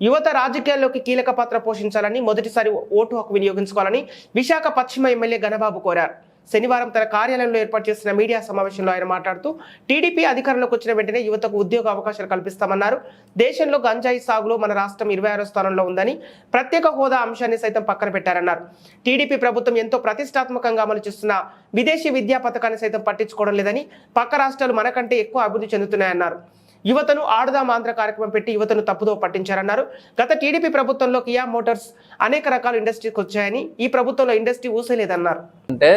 యువత రాజకీయాల్లోకి కీలక పాత్ర పోషించాలని మొదటిసారి ఓటు హక్కు వినియోగించుకోవాలని విశాఖ పశ్చిమ ఎమ్మెల్యే గణబాబు కోరారు. శనివారం తన కార్యాలయంలో ఏర్పాటు చేసిన మీడియా సమావేశంలో ఆయన మాట్లాడుతూ టీడీపీ అధికారంలోకి వచ్చిన వెంటనే యువతకు ఉద్యోగ అవకాశాలు కల్పిస్తామన్నారు. దేశంలో గంజాయి సాగులో మన రాష్ట్రం 26వ స్థానంలో ఉందని, ప్రత్యేక హోదా అంశాన్ని సైతం పక్కన పెట్టారన్నారు. టీడీపీ ప్రభుత్వం ఎంతో ప్రతిష్టాత్మకంగా అమలు చేస్తున్న విదేశీ విద్యా పథకాన్ని సైతం పట్టించుకోవడం లేదని, పక్క రాష్ట్రాలు మనకంటే ఎక్కువ అభివృద్ధి చెందుతున్నాయన్నారు. యువతను ఆడుదాం ఆంధ్ర కార్యక్రమం పెట్టి యువతను తప్పుదో పట్టించారన్నారు. గత టీడీపీ ప్రభుత్వంలో కియా మోటార్స్ అనేక రకాల ఇండస్ట్రీకి వచ్చాయని, ఈ ప్రభుత్వంలో ఇండస్ట్రీ ఊసేలేదన్నారు. అంటే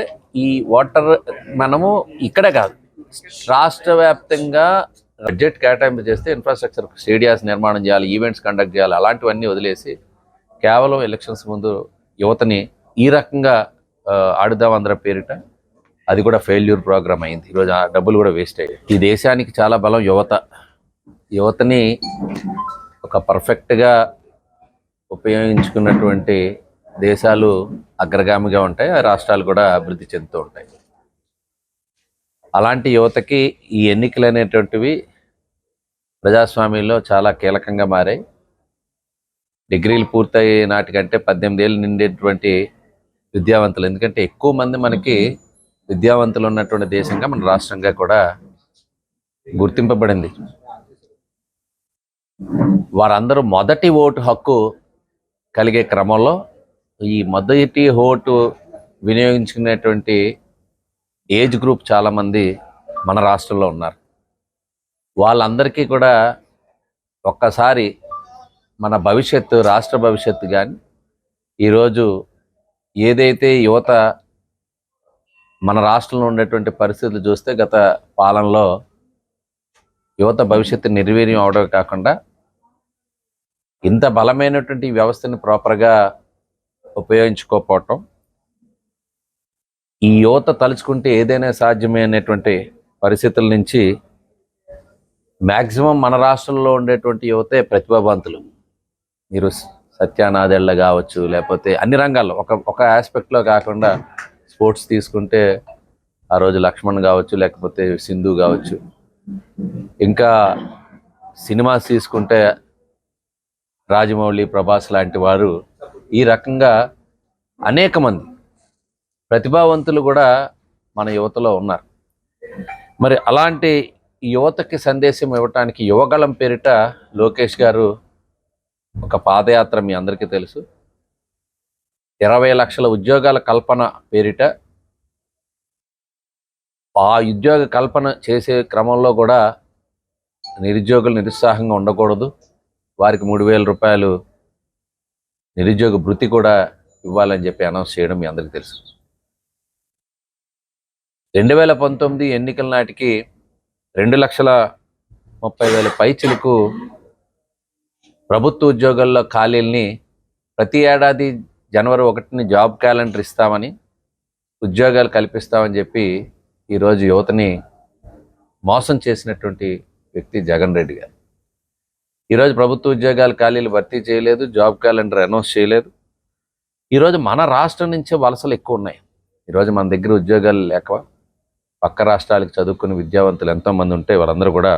ఈ వాటర్ మనము ఇక్కడే కాదు, రాష్ట్ర వ్యాప్తంగా బడ్జెట్ కేటాయింపు చేస్తే ఇన్ఫ్రాస్ట్రక్చర్, స్టేడియాస్ నిర్మాణం చేయాలి, ఈవెంట్స్ కండక్ట్ చేయాలి, అలాంటివన్నీ వదిలేసి కేవలం ఎలక్షన్స్ ముందు యువతని ఈ రకంగా ఆడుదాం ఆంధ్ర పేరిట అది కూడా ఫెయిల్యూర్ ప్రోగ్రామ్ అయింది. ఈరోజు ఆ డబ్బులు కూడా వేస్ట్ అయ్యాయి. ఈ దేశానికి చాలా బలం యువతని ఒక పర్ఫెక్ట్గా ఉపయోగించుకున్నటువంటి దేశాలు అగ్రగామిగా ఉంటాయి, ఆ రాష్ట్రాలు కూడా అభివృద్ధి చెందుతూ ఉంటాయి. అలాంటి యువతకి ఈ ఎన్నికలు అనేటువంటివి ప్రజాస్వామ్యంలో చాలా కీలకంగా మారాయి. డిగ్రీలు పూర్తయ్యే నాటికంటే 18 ఏళ్ళు నిండేటువంటి విద్యావంతులు, ఎందుకంటే ఎక్కువ మంది మనకి విద్యావంతులు ఉన్నటువంటి దేశంగా మన రాష్ట్రంగా కూడా గుర్తింపబడింది. వారందరూ మొదటి ఓటు హక్కు కలిగే క్రమంలో ఈ మొదటి ఓటు వినియోగించుకునేటువంటి ఏజ్ గ్రూప్ చాలామంది మన రాష్ట్రంలో ఉన్నారు. వాళ్ళందరికీ కూడా ఒక్కసారి మన భవిష్యత్తు, రాష్ట్ర భవిష్యత్తు కానీ ఈరోజు ఏదైతే యువత మన రాష్ట్రంలో ఉండేటువంటి పరిస్థితులు చూస్తే గత పాలనలో యువత భవిష్యత్తు నిర్వీర్యం అవడమే కాకుండా ఇంత బలమైనటువంటి వ్యవస్థని ప్రాపర్గా ఉపయోగించుకోకపోవటం, ఈ యువత తలుచుకుంటే ఏదైనా సాధ్యమే అనేటువంటి పరిస్థితుల నుంచి మ్యాక్సిమం మన రాష్ట్రంలో ఉండేటువంటి యువతే ప్రతిభావంతులు. మీరు సత్యానాదెళ్ళ కావచ్చు, లేకపోతే అన్ని రంగాల్లో ఒక ఆస్పెక్ట్లో కాకుండా స్పోర్ట్స్ తీసుకుంటే ఆ రోజు లక్ష్మణ్ కావచ్చు, లేకపోతే సింధు కావచ్చు, ఇంకా సినిమాస్ తీసుకుంటే రాజమౌళి, ప్రభాస్ లాంటి వారు, ఈ రకంగా అనేక మంది ప్రతిభావంతులు కూడా మన యువతలో ఉన్నారు. మరి అలాంటి యువతకి సందేశం ఇవ్వటానికి యువగళం పేరిట లోకేష్ గారు ఒక పాదయాత్ర, మీ అందరికీ తెలుసు, 20 లక్షల ఉద్యోగాల కల్పన పేరిట, ఆ ఉద్యోగ కల్పన చేసే క్రమంలో కూడా నిరుద్యోగులు నిరుత్సాహంగా ఉండకూడదు, వారికి 3,000 రూపాయలు నిరుద్యోగ భృతి కూడా ఇవ్వాలని చెప్పి అనౌన్స్ చేయడం మీ అందరికీ తెలుసు. 2019 ఎన్నికల నాటికి 2,30,000 పైచిలకు ప్రభుత్వ ఉద్యోగాల్లో ఖాళీల్ని ప్రతి ఏడాది జనవరి 1ని జాబ్ క్యాలెండర్ ఇస్తామని, ఉద్యోగాలు కల్పిస్తామని చెప్పి ఈరోజు యువతని మోసం చేసినటువంటి వ్యక్తి జగన్ రెడ్డి గారు. ఈరోజు ప్రభుత్వ ఉద్యోగాల ఖాళీలు భర్తీ చేయలేదు, జాబ్ క్యాలెండర్ అనౌన్స్ చేయలేదు. ఈరోజు మన రాష్ట్రం నుంచే వలసలు ఎక్కువ ఉన్నాయి. ఈరోజు మన దగ్గర ఉద్యోగాలు లేక పక్క రాష్ట్రాలకు చదువుకుని విద్యావంతులు ఎంతోమంది ఉంటే వాళ్ళందరూ కూడా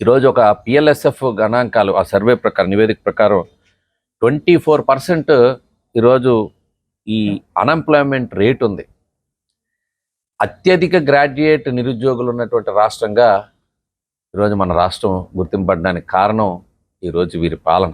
ఈరోజు ఒక పిఎల్ఎస్ఎఫ్ గణాంకాలు, ఆ సర్వే ప్రకారం, నివేదిక ప్రకారం 24% ఈరోజు ఈ అన్ఎంప్లాయ్మెంట్ రేట్ ఉంది. అత్యధిక గ్రాడ్యుయేట్ నిరుద్యోగులు ఉన్నటువంటి రాష్ట్రంగా ఈరోజు మన రాష్ట్రం గుర్తింపబడడానికి కారణం ఈరోజు వీరి పాలన.